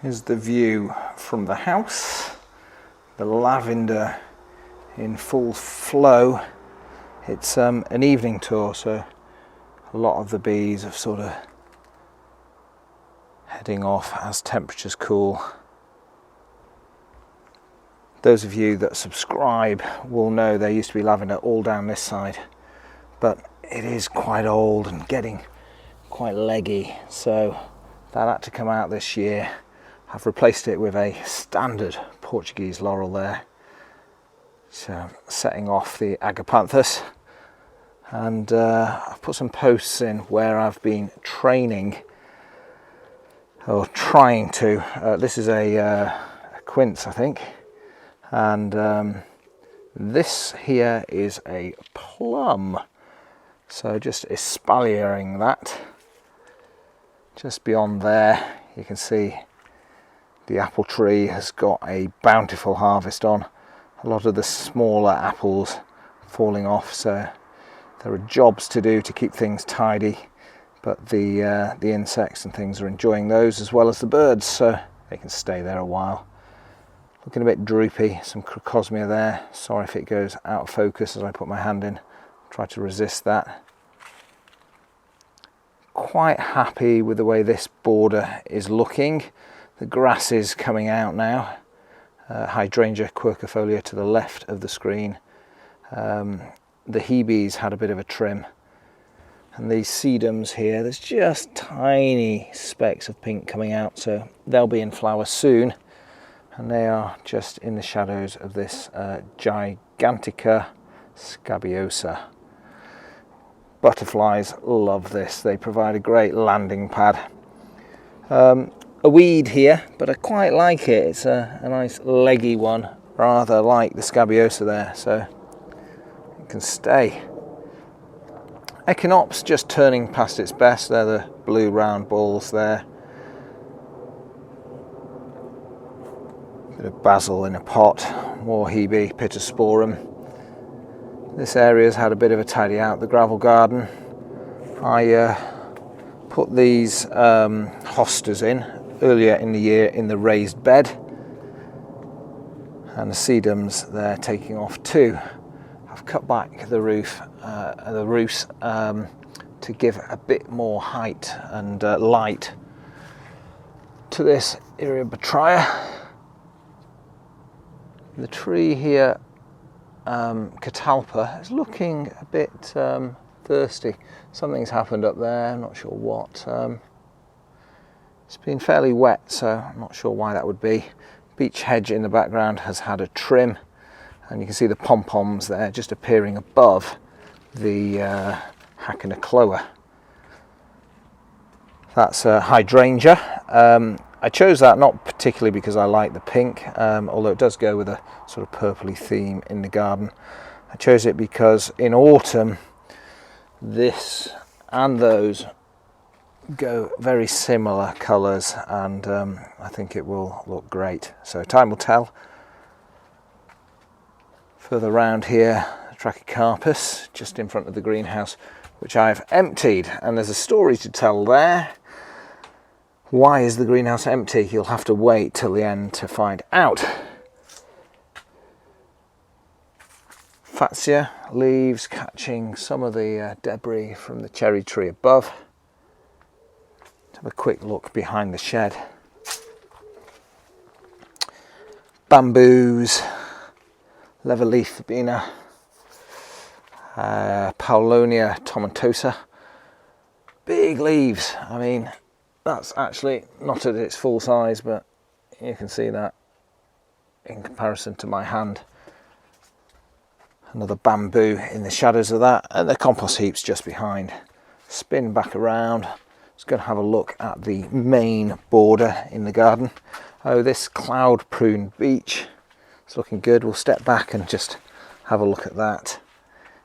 Here's the view from the house. The lavender in full flow. It's an evening tour, so a lot of the bees are sort of heading off as temperatures cool. Those of you that subscribe will know there used to be lavender all down this side, but it is quite old and getting quite leggy, so that had to come out this year. I've replaced it with a standard Portuguese laurel there, so setting off the agapanthus, and I've put some posts in where I've been training or trying to. This is a Quince, I think, and this here is a plum, so just espaliering that. Just beyond there you can see the apple tree has got a bountiful harvest on. A lot of the smaller apples falling off, so there are jobs to do to keep things tidy, but the insects and things are enjoying those as well as the birds, so they can stay there a while. Looking a bit droopy, some crocosmia there. Sorry if it goes out of focus as I put my hand in. Try to resist that. Quite happy with the way this border is looking. The grass is coming out now. Hydrangea quercifolia to the left of the screen. The Hebe's had a bit of a trim. And these sedums here, there's just tiny specks of pink coming out, so they'll be in flower soon. And they are just in the shadows of this Gigantica scabiosa. Butterflies love this. They provide a great landing pad. A weed here, but I quite like it. It's a nice leggy one, rather like the scabiosa there, so it can stay. Echinops just turning past its best. They're the blue round balls there. Bit of basil in a pot, more Hebe pittosporum. This area's had a bit of a tidy out, the gravel garden. I put these hostas in earlier in the year in the raised bed, and the sedums they're taking off too. I've cut back the roofs to give a bit more height and light to this Ereobatria. The tree here, Catalpa, is looking a bit thirsty. Something's happened up there, I'm not sure what. It's been fairly wet, so I'm not sure why that would be. Beech hedge in the background has had a trim, and you can see the pom-poms there just appearing above the Hydrangea. That's Hydrangea. I chose that not particularly because I like the pink, although it does go with a sort of purpley theme in the garden. I chose it because in autumn this and those go very similar colours, and I think it will look great. So time will tell. Further round here, Trachycarpus, just in front of the greenhouse, which I've emptied, and there's a story to tell there. Why is the greenhouse empty? You'll have to wait till the end to find out. Fatsia leaves catching some of the debris from the cherry tree above. Let's have a quick look behind the shed. Bamboos, leatherleaf verbena, Paulownia tomentosa. Big leaves. I mean, that's actually not at its full size, but you can see that in comparison to my hand. Another bamboo in the shadows of that, and the compost heap's just behind. Spin back around. Just going to have a look at the main border in the garden. Oh, this cloud prune beech, it's looking good. We'll step back and just have a look at that.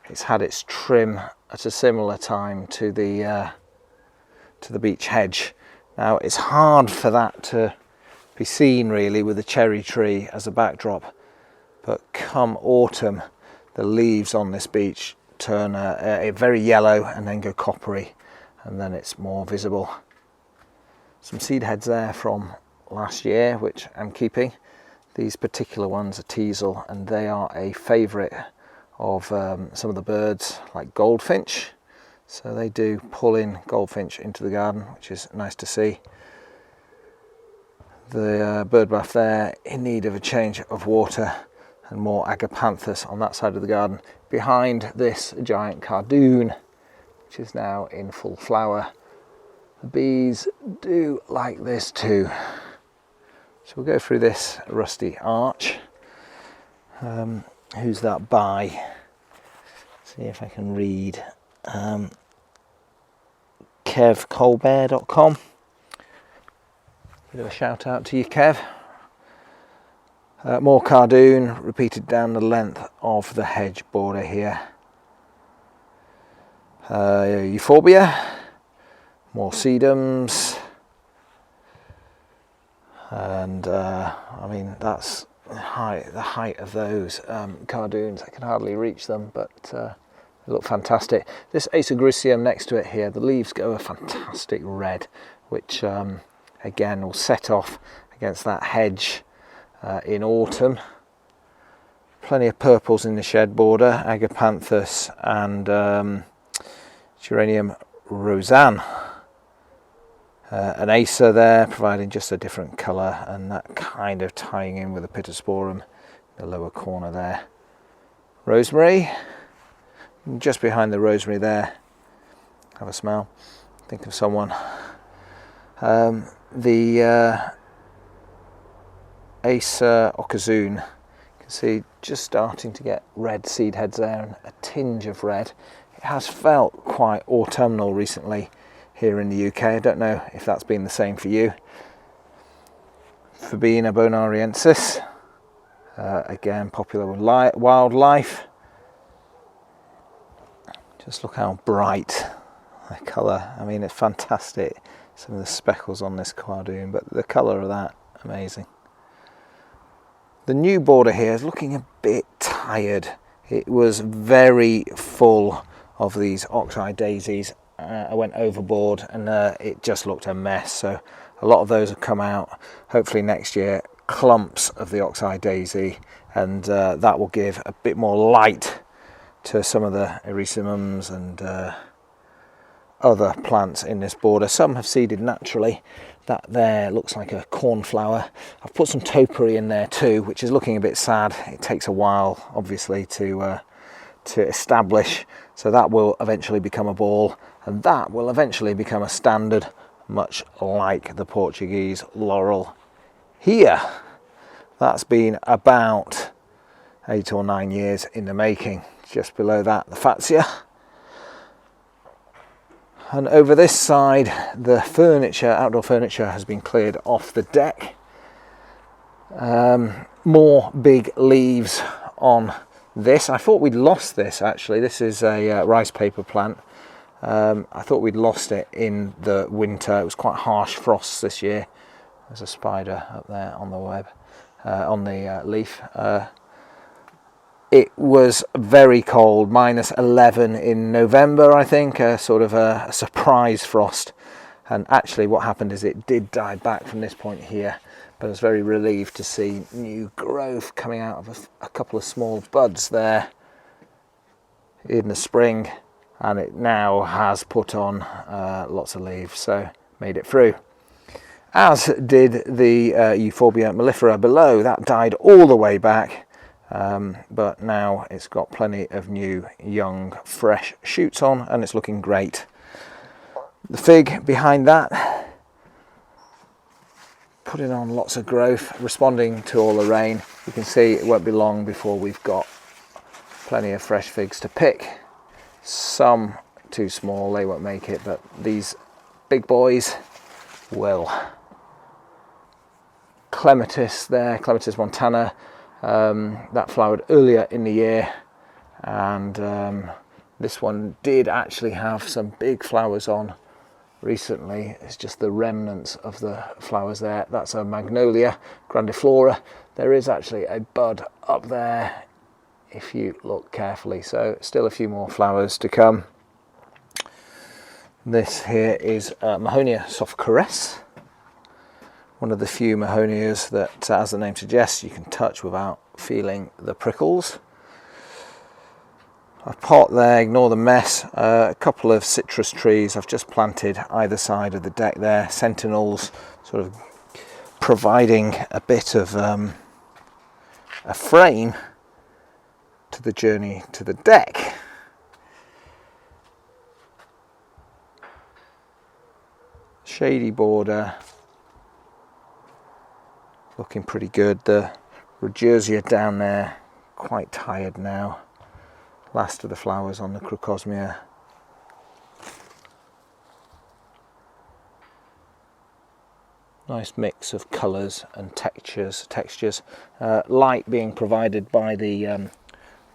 It's had its trim at a similar time to the beech hedge. Now it's hard for that to be seen really with the cherry tree as a backdrop, but come autumn the leaves on this beech turn very yellow and then go coppery, and then it's more visible. Some seed heads there from last year, which I'm keeping. These particular ones are Teasel, and they are a favourite of some of the birds like goldfinch. So they do pull in goldfinch into the garden, which is nice to see. The bird bath there in need of a change of water, and more agapanthus on that side of the garden. Behind this, a giant cardoon, which is now in full flower. The bees do like this too. So we'll go through this rusty arch. Who's that by? See if I can read. KevColbert.com. Bit of a shout out to you, Kev. More cardoon repeated down the length of the hedge border here. Euphorbia, more sedums, and I mean that's the height of those cardoons. I can hardly reach them, but they look fantastic. This Acer next to it here, the leaves go a fantastic red, which again will set off against that hedge in autumn. Plenty of purples in the shed border, agapanthus and Geranium roseanne. An Acer there, providing just a different colour, and that kind of tying in with the pittosporum in the lower corner there. Rosemary, just behind the rosemary there. Have a smell. Think of someone. The Acer occasun, you can see just starting to get red seed heads there and a tinge of red. It has felt quite autumnal recently here in the UK. I don't know if that's been the same for you. Fabina bonariensis, again popular with wildlife. Just look how bright the colour. I mean, it's fantastic. Some of the speckles on this cardoon, but the colour of that, amazing. The new border here is looking a bit tired. It was very full of these ox-eye daisies. I went overboard and it just looked a mess. So a lot of those have come out. Hopefully next year, clumps of the ox-eye daisy, and that will give a bit more light to some of the erysimums and other plants in this border. Some have seeded naturally. That there looks like a cornflower. I've put some topiary in there too, which is looking a bit sad. It takes a while, obviously, to establish. So that will eventually become a ball, and that will eventually become a standard, much like the Portuguese laurel here. That's been about 8 or 9 years in the making. Just below that, the Fatsia. And over this side, the furniture, outdoor furniture, has been cleared off the deck. More big leaves on this. I thought we'd lost this actually. This is a rice paper plant. I thought we'd lost it in the winter. It was quite harsh frosts this year. There's a spider up there on the web, on the leaf. It was very cold, -11 in November, I think, sort of a surprise frost. And actually what happened is it did die back from this point here, but I was very relieved to see new growth coming out of a couple of small buds there in the spring, and it now has put on lots of leaves, so made it through. As did the Euphorbia mellifera below. That died all the way back. But now it's got plenty of new young fresh shoots on, and it's looking great. The fig behind that, putting on lots of growth, responding to all the rain. You can see it won't be long before we've got plenty of fresh figs to pick. Some too small, they won't make it, but these big boys will. Clematis there, Clematis montana. That flowered earlier in the year, and this one did actually have some big flowers on recently. It's just the remnants of the flowers there. That's a Magnolia, grandiflora. There is actually a bud up there if you look carefully, so still a few more flowers to come. This here is Mahonia soft caress, One of the few Mahonias that, as the name suggests, you can touch without feeling the prickles. I've parked there, ignore the mess. A couple of citrus trees I've just planted either side of the deck there, sentinels, sort of providing a bit of a frame to the journey to the deck. Shady border, looking pretty good. The Hydrangea down there, quite tired now. Last of the flowers on the Crocosmia. Nice mix of colours and textures. Light being provided by the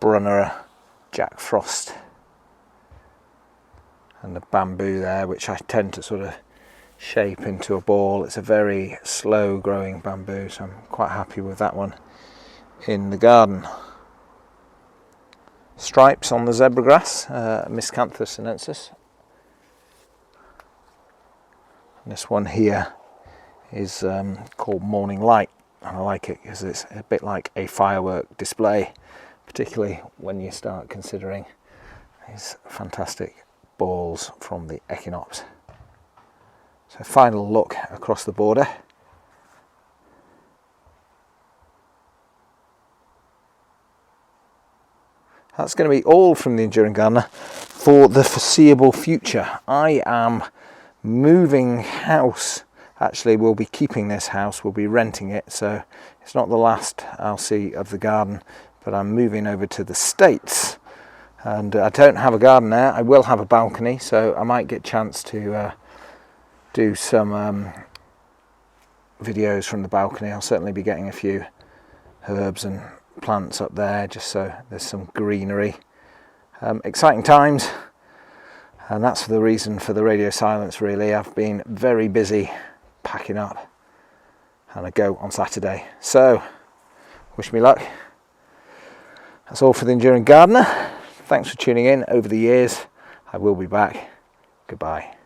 Brunner Jack Frost and the bamboo there, which I tend to sort of shape into a ball. It's a very slow growing bamboo, so I'm quite happy with that one in the garden. Stripes on the zebra grass, Miscanthus sinensis. And this one here is called Morning Light, and I like it because it's a bit like a firework display, particularly when you start considering these fantastic balls from the Echinops. So final look across the border. That's going to be all from the Enduring Gardener for the foreseeable future. I am moving house. Actually, we'll be keeping this house, we'll be renting it, so it's not the last I'll see of the garden, but I'm moving over to the States. And I don't have a garden there. I will have a balcony, so I might get a chance to do some videos from the balcony. I'll certainly be getting a few herbs and plants up there, just so there's some greenery. Exciting times, and that's the reason for the radio silence really. I've been very busy packing up, and I go on Saturday, so wish me luck. That's all for the Enduring Gardener. Thanks for tuning in over the years. I will be back. Goodbye.